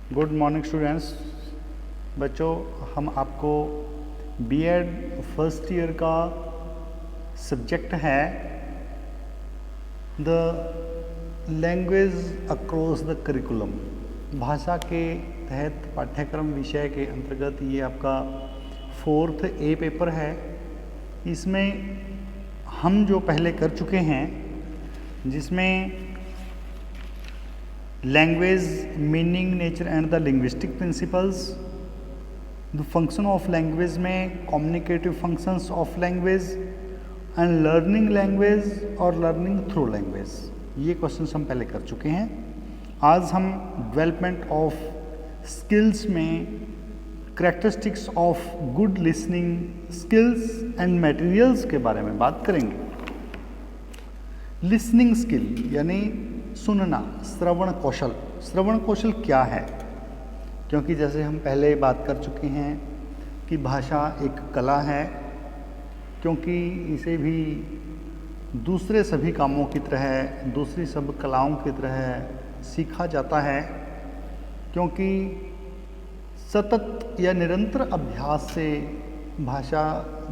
Good morning students. बच्चों, हम आपको बीएड फर्स्ट ईयर का सब्जेक्ट है the language across the curriculum, भाषा के तहत पाठ्यक्रम विषय के अंतर्गत ये आपका 4th ए पेपर है। इसमें हम जो पहले कर चुके हैं, जिसमें language meaning, nature and the linguistic principles, the function of language में communicative functions of language and learning language और लर्निंग थ्रू लैंग्वेज, ये क्वेश्चंस हम पहले कर चुके हैं। आज हम डेवलपमेंट ऑफ स्किल्स में characteristics of good listening skills and materials के बारे में बात करेंगे। लिसनिंग स्किल यानी सुनना, श्रवण कौशल। श्रवण कौशल क्या है? क्योंकि जैसे हम पहले बात कर चुके हैं कि भाषा एक कला है, क्योंकि इसे भी दूसरे सभी कामों की तरह, दूसरी सब कलाओं की तरह सीखा जाता है, क्योंकि सतत या निरंतर अभ्यास से भाषा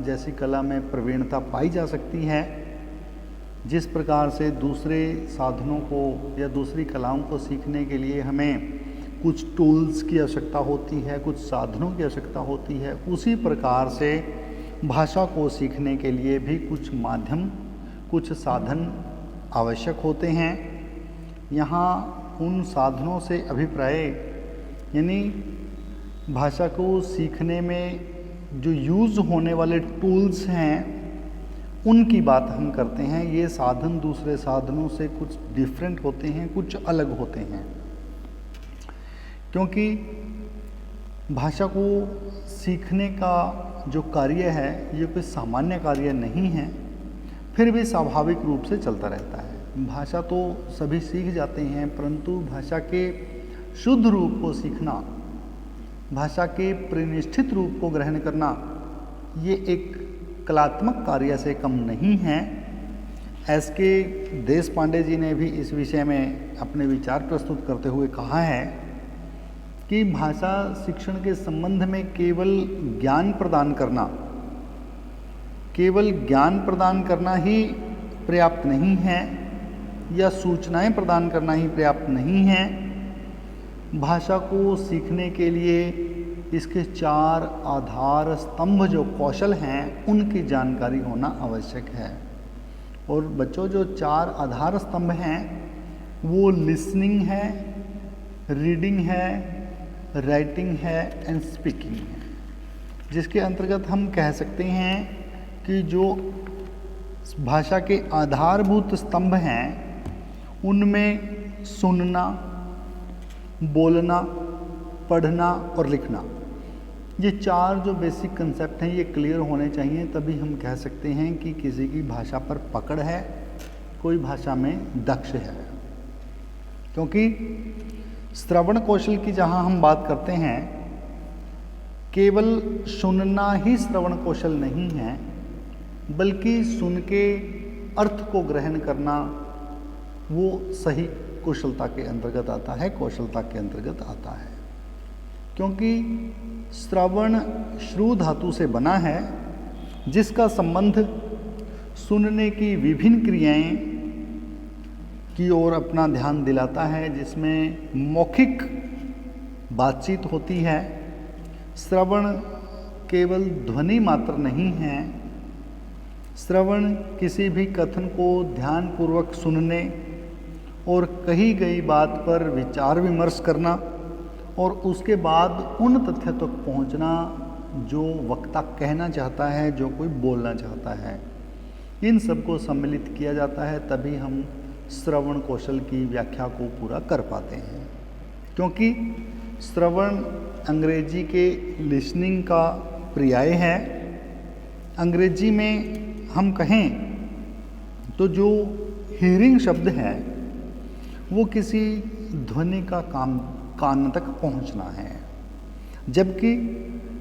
जैसी कला में प्रवीणता पाई जा सकती है। जिस प्रकार से दूसरे साधनों को या दूसरी कलाओं को सीखने के लिए हमें कुछ टूल्स की आवश्यकता होती है, कुछ साधनों की आवश्यकता होती है, उसी प्रकार से भाषा को सीखने के लिए भी कुछ माध्यम, कुछ साधन आवश्यक होते हैं। यहाँ उन साधनों से अभिप्राय यानी भाषा को सीखने में जो यूज़ होने वाले टूल्स हैं उनकी बात हम करते हैं। ये साधन दूसरे साधनों से कुछ डिफरेंट होते हैं, कुछ अलग होते हैं, क्योंकि भाषा को सीखने का जो कार्य है ये कोई सामान्य कार्य नहीं है, फिर भी स्वाभाविक रूप से चलता रहता है। भाषा तो सभी सीख जाते हैं, परंतु भाषा के शुद्ध रूप को सीखना, भाषा के प्रतिष्ठित रूप को ग्रहण करना, ये एक कलात्मक कार्य से कम नहीं है। एस.के. देशपांडे जी ने भी इस विषय में अपने विचार प्रस्तुत करते हुए कहा है कि भाषा शिक्षण के संबंध में केवल ज्ञान प्रदान करना ही पर्याप्त नहीं है, या सूचनाएं प्रदान करना ही पर्याप्त नहीं है। भाषा को सीखने के लिए इसके 4 आधार स्तंभ जो कौशल हैं उनकी जानकारी होना आवश्यक है। और बच्चों, जो 4 आधार स्तंभ हैं वो लिसनिंग है, रीडिंग है, राइटिंग है एंड स्पीकिंग है, जिसके अंतर्गत हम कह सकते हैं कि जो भाषा के आधारभूत स्तंभ हैं उनमें सुनना, बोलना, पढ़ना और लिखना, ये 4 जो बेसिक कंसेप्ट हैं ये क्लियर होने चाहिए, तभी हम कह सकते हैं कि किसी की भाषा पर पकड़ है, कोई भाषा में दक्ष है। क्योंकि श्रवण कौशल की जहाँ हम बात करते हैं, केवल सुनना ही श्रवण कौशल नहीं है, बल्कि सुन के अर्थ को ग्रहण करना वो सही कुशलता के अंतर्गत आता है, कौशलता के अंतर्गत आता है। क्योंकि श्रवण श्रु धातु से बना है, जिसका संबंध सुनने की विभिन्न क्रियाएं की ओर अपना ध्यान दिलाता है, जिसमें मौखिक बातचीत होती है। श्रवण केवल ध्वनि मात्र नहीं है, श्रवण किसी भी कथन को ध्यानपूर्वक सुनने और कही गई बात पर विचार विमर्श करना और उसके बाद उन तथ्य तक पहुंचना जो वक्ता कहना चाहता है, जो कोई बोलना चाहता है, इन सबको सम्मिलित किया जाता है, तभी हम श्रवण कौशल की व्याख्या को पूरा कर पाते हैं। क्योंकि श्रवण अंग्रेजी के लिसनिंग का पर्याय है। अंग्रेजी में हम कहें तो जो हियरिंग शब्द है वो किसी ध्वनि का कान तक पहुंचना है, जबकि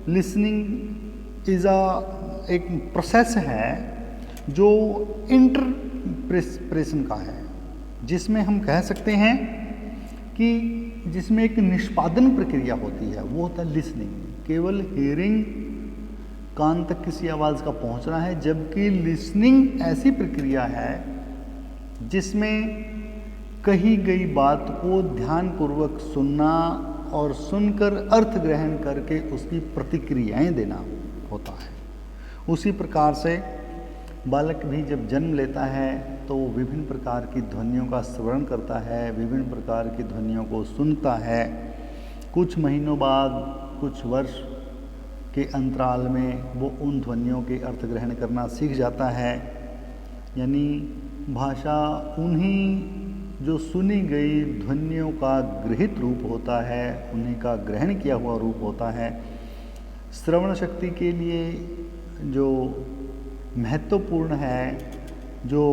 लिसनिंग एक प्रोसेस है जो इंटरप्रेशन का है, जिसमें हम कह सकते हैं कि जिसमें एक निष्पादन प्रक्रिया होती है, वो होता है लिसनिंग। केवल हियरिंग, कान तक किसी आवाज़ का पहुंचना है, जबकि लिसनिंग ऐसी प्रक्रिया है जिसमें कही गई बात को ध्यानपूर्वक सुनना और सुनकर अर्थ ग्रहण करके उसकी प्रतिक्रियाएं देना होता है। उसी प्रकार से बालक भी जब जन्म लेता है तो वो विभिन्न प्रकार की ध्वनियों का श्रवण करता है, विभिन्न प्रकार की ध्वनियों को सुनता है। कुछ महीनों बाद, कुछ वर्ष के अंतराल में वो उन ध्वनियों के अर्थ ग्रहण करना सीख जाता है। यानी भाषा उन्हीं जो सुनी गई ध्वनियों का गृहीत रूप होता है, उन्हीं का ग्रहण किया हुआ रूप होता है। श्रवण शक्ति के लिए जो महत्वपूर्ण है, जो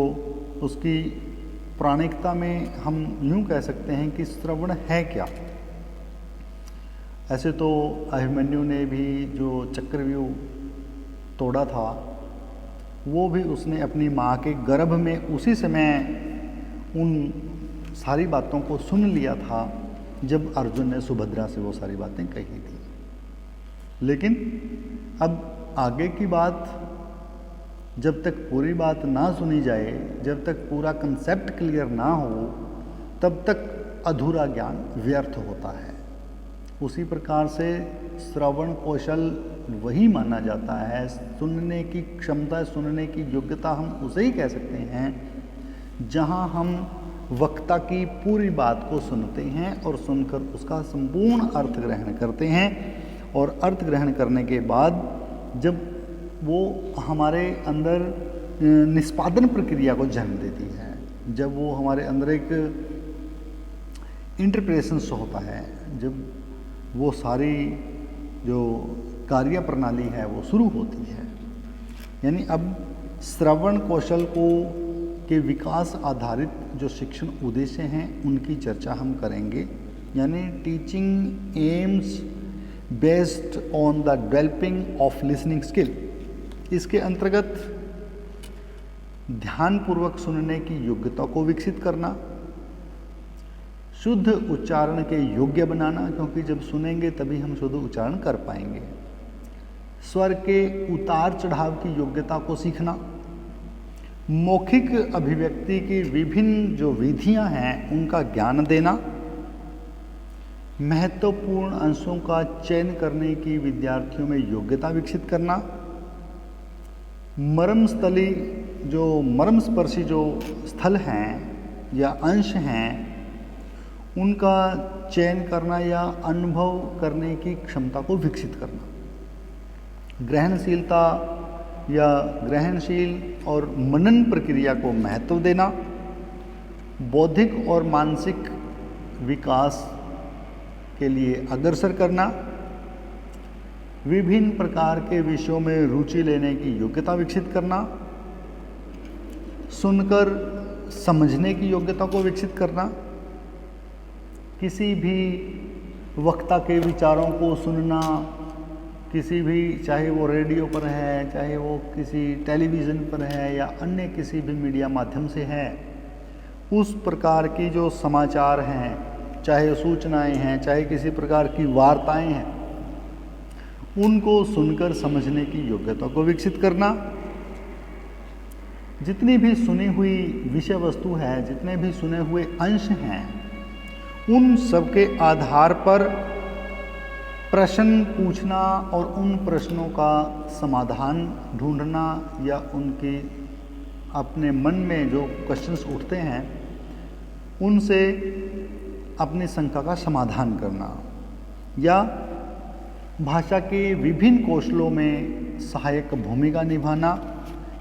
उसकी प्राणिकता में हम यूँ कह सकते हैं कि श्रवण है क्या। ऐसे तो अभिमन्यु ने भी जो चक्रव्यूह तोड़ा था, वो भी उसने अपनी माँ के गर्भ में उसी समय उन सारी बातों को सुन लिया था जब अर्जुन ने सुभद्रा से वो सारी बातें कही थी। लेकिन अब आगे की बात, जब तक पूरी बात ना सुनी जाए, जब तक पूरा कंसेप्ट क्लियर ना हो, तब तक अधूरा ज्ञान व्यर्थ होता है। उसी प्रकार से श्रवण कौशल वही माना जाता है, सुनने की क्षमता, सुनने की योग्यता हम उसे ही कह सकते हैं जहां हम वक्ता की पूरी बात को सुनते हैं और सुनकर उसका संपूर्ण अर्थ ग्रहण करते हैं। और अर्थ ग्रहण करने के बाद जब वो हमारे अंदर निष्पादन प्रक्रिया को जन्म देती है, जब वो हमारे अंदर एक इंटरप्रेशन होता है, जब वो सारी जो कार्य प्रणाली है वो शुरू होती है। यानी अब श्रवण कौशल को के विकास आधारित जो शिक्षण उद्देश्य हैं उनकी चर्चा हम करेंगे। यानी teaching AIIMS based on the developing of listening skill. इसके अंतर्गत ध्यानपूर्वक सुनने की योग्यता को विकसित करना, शुद्ध उच्चारण के योग्य बनाना, क्योंकि जब सुनेंगे तभी हम शुद्ध उच्चारण कर पाएंगे। स्वर के उतार चढ़ाव की योग्यता को सीखना, मौखिक अभिव्यक्ति की विभिन्न जो विधियां हैं उनका ज्ञान देना, महत्वपूर्ण अंशों का चयन करने की विद्यार्थियों में योग्यता विकसित करना, मर्मस्थली जो मर्मस्पर्शी जो स्थल हैं या अंश हैं उनका चयन करना या अनुभव करने की क्षमता को विकसित करना, ग्रहणशीलता या ग्रहणशील और मनन प्रक्रिया को महत्व देना, बौद्धिक और मानसिक विकास के लिए अग्रसर करना, विभिन्न प्रकार के विषयों में रुचि लेने की योग्यता विकसित करना, सुनकर समझने की योग्यता को विकसित करना, किसी भी वक्ता के विचारों को सुनना, किसी भी, चाहे वो रेडियो पर है, चाहे वो किसी टेलीविज़न पर है या अन्य किसी भी मीडिया माध्यम से है, उस प्रकार की जो समाचार हैं, चाहे सूचनाएं हैं, चाहे किसी प्रकार की वार्ताएं हैं, उनको सुनकर समझने की योग्यता को विकसित करना। जितनी भी सुनी हुई विषय वस्तु है, जितने भी सुने हुए अंश हैं, उन सब के आधार पर प्रश्न पूछना और उन प्रश्नों का समाधान ढूंढना या उनकी अपने मन में जो क्वेश्चंस उठते हैं उनसे अपनी शंका का समाधान करना, या भाषा के विभिन्न कौशलों में सहायक भूमिका निभाना,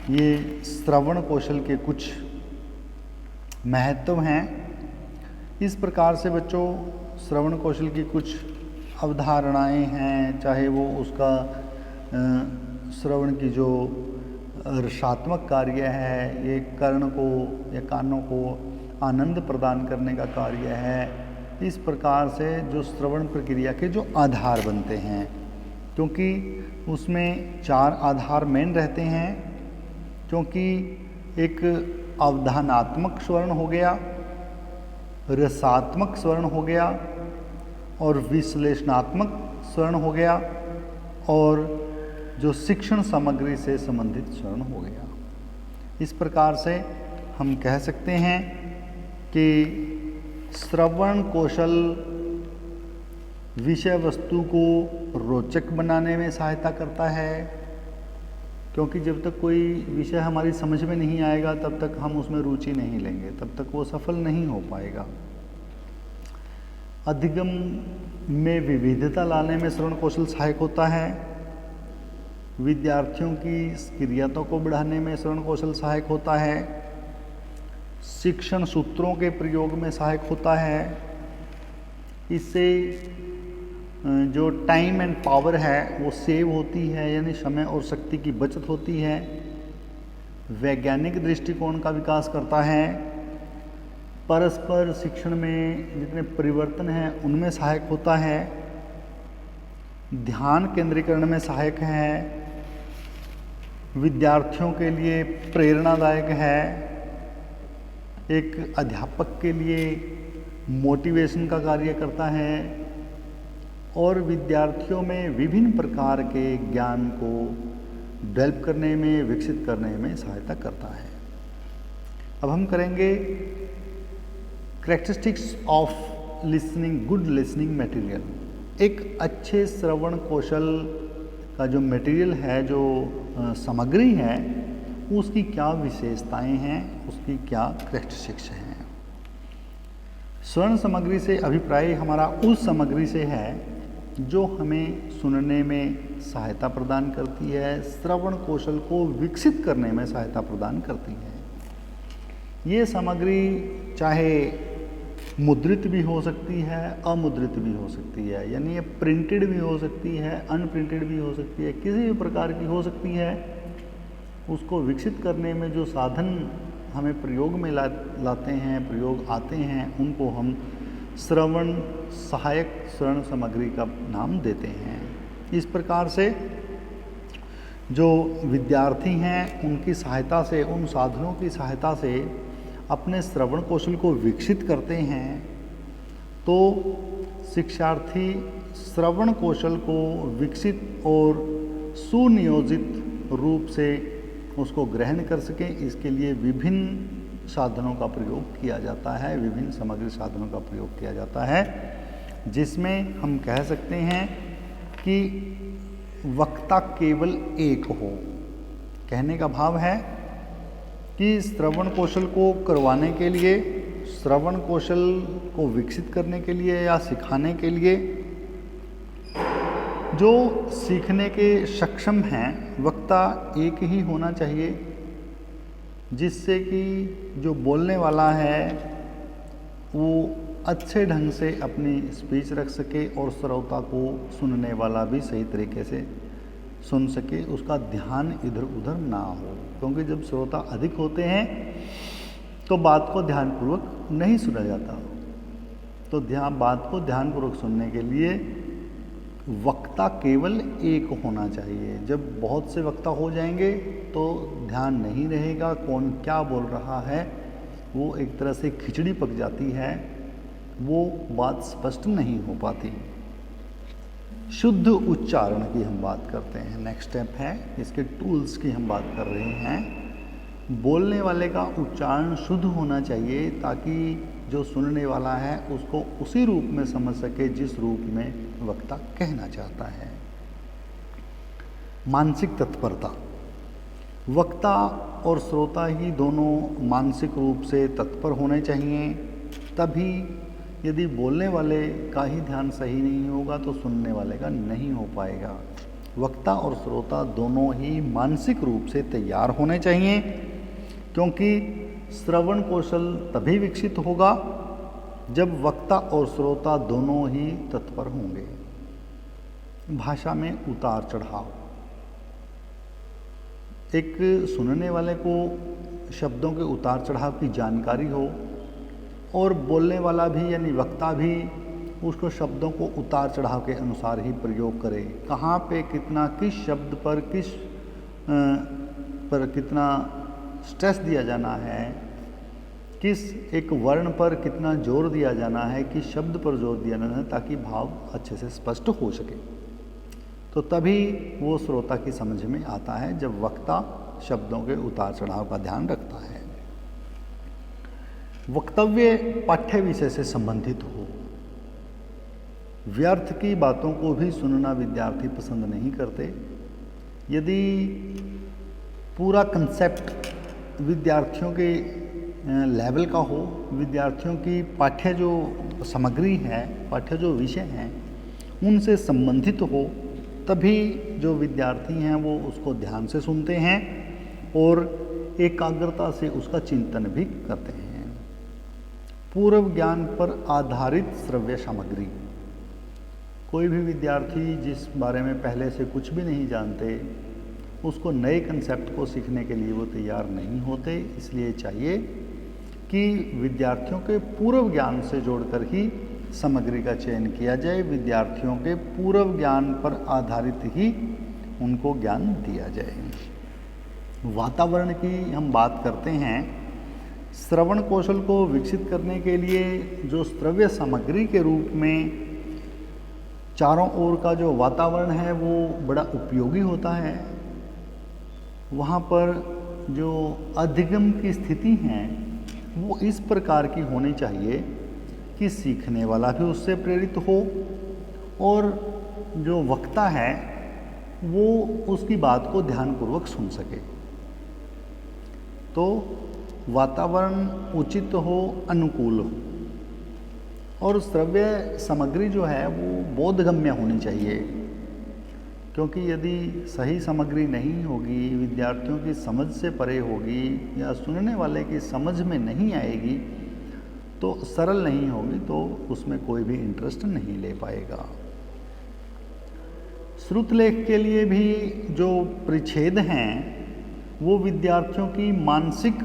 ये श्रवण कौशल के कुछ महत्व हैं। इस प्रकार से बच्चों श्रवण कौशल की कुछ अवधारणाएं हैं, चाहे वो उसका श्रवण की जो रसात्मक कार्य है, ये कर्ण को या कानों को आनंद प्रदान करने का कार्य है। इस प्रकार से जो श्रवण प्रक्रिया के जो आधार बनते हैं, क्योंकि उसमें 4 आधार मेन रहते हैं, क्योंकि एक अवधानात्मक स्वर्ण हो गया, रसात्मक स्वर्ण हो गया, और विश्लेषणात्मक श्रवण हो गया, और जो शिक्षण सामग्री से संबंधित श्रवण हो गया। इस प्रकार से हम कह सकते हैं कि श्रवण कौशल विषय वस्तु को रोचक बनाने में सहायता करता है, क्योंकि जब तक कोई विषय हमारी समझ में नहीं आएगा तब तक हम उसमें रुचि नहीं लेंगे, तब तक वो सफल नहीं हो पाएगा। अधिगम में विविधता लाने में श्रवण कौशल सहायक होता है। विद्यार्थियों की सक्रियता को बढ़ाने में श्रवण कौशल सहायक होता है। शिक्षण सूत्रों के प्रयोग में सहायक होता है। इससे जो टाइम एंड पावर है वो सेव होती है, यानी समय और शक्ति की बचत होती है। वैज्ञानिक दृष्टिकोण का विकास करता है। परस्पर शिक्षण में जितने परिवर्तन हैं उनमें सहायक होता है। ध्यान केंद्रीकरण में सहायक है। विद्यार्थियों के लिए प्रेरणादायक है। एक अध्यापक के लिए मोटिवेशन का कार्य करता है, और विद्यार्थियों में विभिन्न प्रकार के ज्ञान को डेवलप करने में, विकसित करने में सहायता करता है। अब हम करेंगे characteristics of listening, good listening material. एक अच्छे श्रवण कौशल का जो मटेरियल है, जो सामग्री है, उसकी क्या विशेषताएं हैं, उसकी क्या कैरेक्टरिस्टिक्स हैं। श्रवण सामग्री से अभिप्राय हमारा उस सामग्री से है जो हमें सुनने में सहायता प्रदान करती है, श्रवण कौशल को विकसित करने में सहायता प्रदान करती है। ये सामग्री चाहे मुद्रित भी हो सकती है, अमुद्रित भी हो सकती है, यानी ये प्रिंटेड भी हो सकती है, अनप्रिंटेड भी हो सकती है, किसी भी प्रकार की हो सकती है। उसको विकसित करने में जो साधन हमें प्रयोग में लाते हैं, प्रयोग आते हैं, उनको हम श्रवण सहायक श्रवण सामग्री का नाम देते हैं। इस प्रकार से जो विद्यार्थी हैं उनकी सहायता से, उन साधनों की सहायता से अपने श्रवण कौशल को विकसित करते हैं, तो शिक्षार्थी श्रवण कौशल को विकसित और सुनियोजित रूप से उसको ग्रहण कर सकें, इसके लिए विभिन्न साधनों का प्रयोग किया जाता है, विभिन्न सामग्री साधनों का प्रयोग किया जाता है, जिसमें हम कह सकते हैं कि वक्ता केवल एक हो। कहने का भाव है कि श्रवण कौशल को करवाने के लिए, श्रवण कौशल को विकसित करने के लिए या सिखाने के लिए जो सीखने के सक्षम हैं, वक्ता एक ही होना चाहिए, जिससे कि जो बोलने वाला है वो अच्छे ढंग से अपनी स्पीच रख सके और श्रोता को, सुनने वाला भी सही तरीके से सुन सके, उसका ध्यान इधर उधर ना हो। क्योंकि जब श्रोता अधिक होते हैं तो बात को ध्यानपूर्वक नहीं सुना जाता। तो बात को ध्यानपूर्वक सुनने के लिए वक्ता केवल एक होना चाहिए। जब बहुत से वक्ता हो जाएंगे तो ध्यान नहीं रहेगा, कौन क्या बोल रहा है, वो एक तरह से खिचड़ी पक जाती है, वो बात स्पष्ट नहीं हो पाती। शुद्ध उच्चारण की हम बात करते हैं, नेक्स्ट स्टेप है, इसके टूल्स की हम बात कर रहे हैं। बोलने वाले का उच्चारण शुद्ध होना चाहिए ताकि जो सुनने वाला है उसको उसी रूप में समझ सके जिस रूप में वक्ता कहना चाहता है। मानसिक तत्परता, वक्ता और श्रोता ही दोनों मानसिक रूप से तत्पर होने चाहिए, तभी यदि बोलने वाले का ही ध्यान सही नहीं होगा तो सुनने वाले का नहीं हो पाएगा। वक्ता और श्रोता दोनों ही मानसिक रूप से तैयार होने चाहिए, क्योंकि श्रवण कौशल तभी विकसित होगा जब वक्ता और श्रोता दोनों ही तत्पर होंगे। भाषा में उतार चढ़ाव, एक सुनने वाले को शब्दों के उतार चढ़ाव की जानकारी हो और बोलने वाला भी यानी वक्ता भी उसको शब्दों को उतार चढ़ाव के अनुसार ही प्रयोग करे। कहाँ पे कितना, किस शब्द पर कितना स्ट्रेस दिया जाना है, किस एक वर्ण पर कितना जोर दिया जाना है, किस शब्द पर जोर दिया जाना है, ताकि भाव अच्छे से स्पष्ट हो सके। तो तभी वो श्रोता की समझ में आता है जब वक्ता शब्दों के उतार चढ़ाव का ध्यान रखता है। वक्तव्य पाठ्य विषय से संबंधित हो। व्यर्थ की बातों को भी सुनना विद्यार्थी पसंद नहीं करते। यदि पूरा कंसेप्ट विद्यार्थियों के लेवल का हो, विद्यार्थियों की पाठ्य जो सामग्री है, पाठ्य जो विषय हैं, उनसे संबंधित हो, तभी जो विद्यार्थी हैं वो उसको ध्यान से सुनते हैं और एकाग्रता से उसका चिंतन भी करते हैं। पूर्व ज्ञान पर आधारित श्रव्य सामग्री। कोई भी विद्यार्थी जिस बारे में पहले से कुछ भी नहीं जानते, उसको नए कंसेप्ट को सीखने के लिए वो तैयार नहीं होते। इसलिए चाहिए कि विद्यार्थियों के पूर्व ज्ञान से जोड़कर ही सामग्री का चयन किया जाए, विद्यार्थियों के पूर्व ज्ञान पर आधारित ही उनको ज्ञान दिया जाए। वातावरण की हम बात करते हैं। श्रवण कौशल को विकसित करने के लिए जो श्रव्य सामग्री के रूप में चारों ओर का जो वातावरण है वो बड़ा उपयोगी होता है। वहाँ पर जो अधिगम की स्थिति है वो इस प्रकार की होनी चाहिए कि सीखने वाला भी उससे प्रेरित हो और जो वक्ता है वो उसकी बात को ध्यानपूर्वक सुन सके। तो वातावरण उचित हो, अनुकूल हो, और श्रव्य सामग्री जो है वो बोधगम्य होनी चाहिए, क्योंकि यदि सही सामग्री नहीं होगी, विद्यार्थियों की समझ से परे होगी या सुनने वाले की समझ में नहीं आएगी, तो सरल नहीं होगी, तो उसमें कोई भी इंटरेस्ट नहीं ले पाएगा। श्रुतलेख के लिए भी जो परिच्छेद हैं वो विद्यार्थियों की मानसिक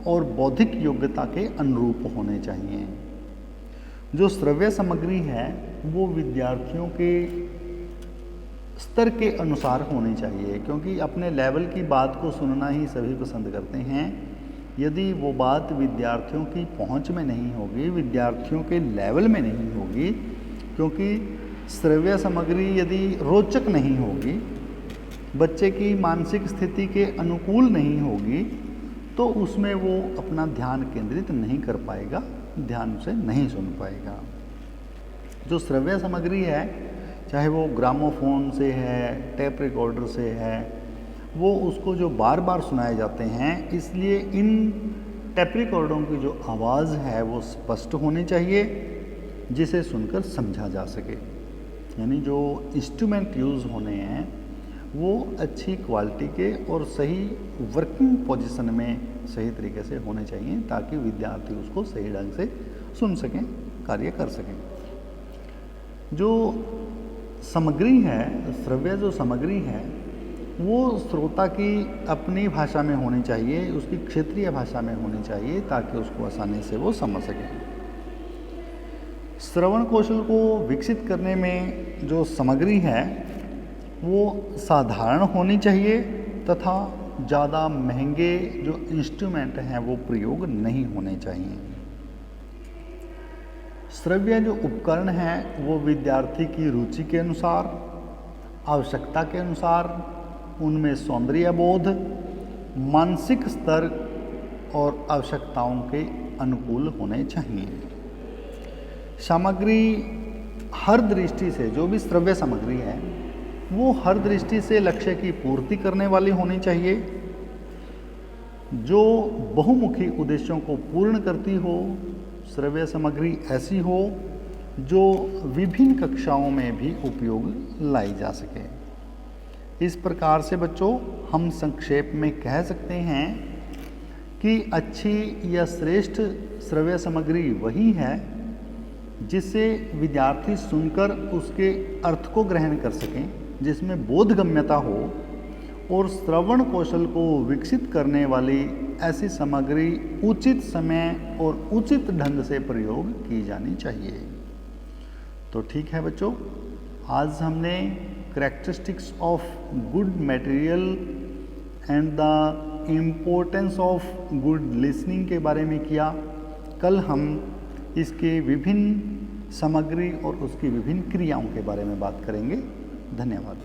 और बौद्धिक योग्यता के अनुरूप होने चाहिए। जो श्रव्य सामग्री है वो विद्यार्थियों के स्तर के अनुसार होनी चाहिए, क्योंकि अपने लेवल की बात को सुनना ही सभी पसंद करते हैं। यदि वो बात विद्यार्थियों की पहुंच में नहीं होगी, विद्यार्थियों के लेवल में नहीं होगी, क्योंकि श्रव्य सामग्री यदि रोचक नहीं होगी, बच्चे की मानसिक स्थिति के अनुकूल नहीं होगी, तो उसमें वो अपना ध्यान केंद्रित नहीं कर पाएगा, ध्यान से नहीं सुन पाएगा। जो श्रव्य सामग्री है, चाहे वो ग्रामोफोन से है, टेप रिकॉर्डर से है, वो उसको जो बार बार सुनाए जाते हैं, इसलिए इन टेप रिकॉर्डरों की जो आवाज़ है वो स्पष्ट होनी चाहिए, जिसे सुनकर समझा जा सके। यानी जो इंस्ट्रूमेंट यूज़ होने हैं वो अच्छी क्वालिटी के और सही वर्किंग पोजीशन में सही तरीके से होने चाहिए, ताकि विद्यार्थी उसको सही ढंग से सुन सकें, कार्य कर सकें। जो सामग्री है, श्रव्य जो सामग्री है, वो श्रोता की अपनी भाषा में होनी चाहिए, उसकी क्षेत्रीय भाषा में होनी चाहिए, ताकि उसको आसानी से वो समझ सके। श्रवण कौशल को विकसित करने में जो सामग्री है वो साधारण होनी चाहिए तथा ज़्यादा महंगे जो इंस्ट्रूमेंट हैं वो प्रयोग नहीं होने चाहिए। श्रव्य जो उपकरण हैं वो विद्यार्थी की रुचि के अनुसार, आवश्यकता के अनुसार, उनमें सौंदर्य बोध, मानसिक स्तर और आवश्यकताओं के अनुकूल होने चाहिए। सामग्री हर दृष्टि से, जो भी श्रव्य सामग्री है वो हर दृष्टि से लक्ष्य की पूर्ति करने वाली होनी चाहिए, जो बहुमुखी उद्देश्यों को पूर्ण करती हो। श्रव्य सामग्री ऐसी हो जो विभिन्न कक्षाओं में भी उपयोग लाई जा सके। इस प्रकार से बच्चों हम संक्षेप में कह सकते हैं कि अच्छी या श्रेष्ठ श्रव्य सामग्री वही है जिससे विद्यार्थी सुनकर उसके अर्थ को ग्रहण कर सकें, जिसमें बोधगम्यता हो, और श्रवण कौशल को विकसित करने वाली ऐसी सामग्री उचित समय और उचित ढंग से प्रयोग की जानी चाहिए। तो ठीक है बच्चों, आज हमने characteristics of good material and the importance of good listening के बारे में किया। कल हम इसके विभिन्न सामग्री और उसकी विभिन्न क्रियाओं के बारे में बात करेंगे। धन्यवाद।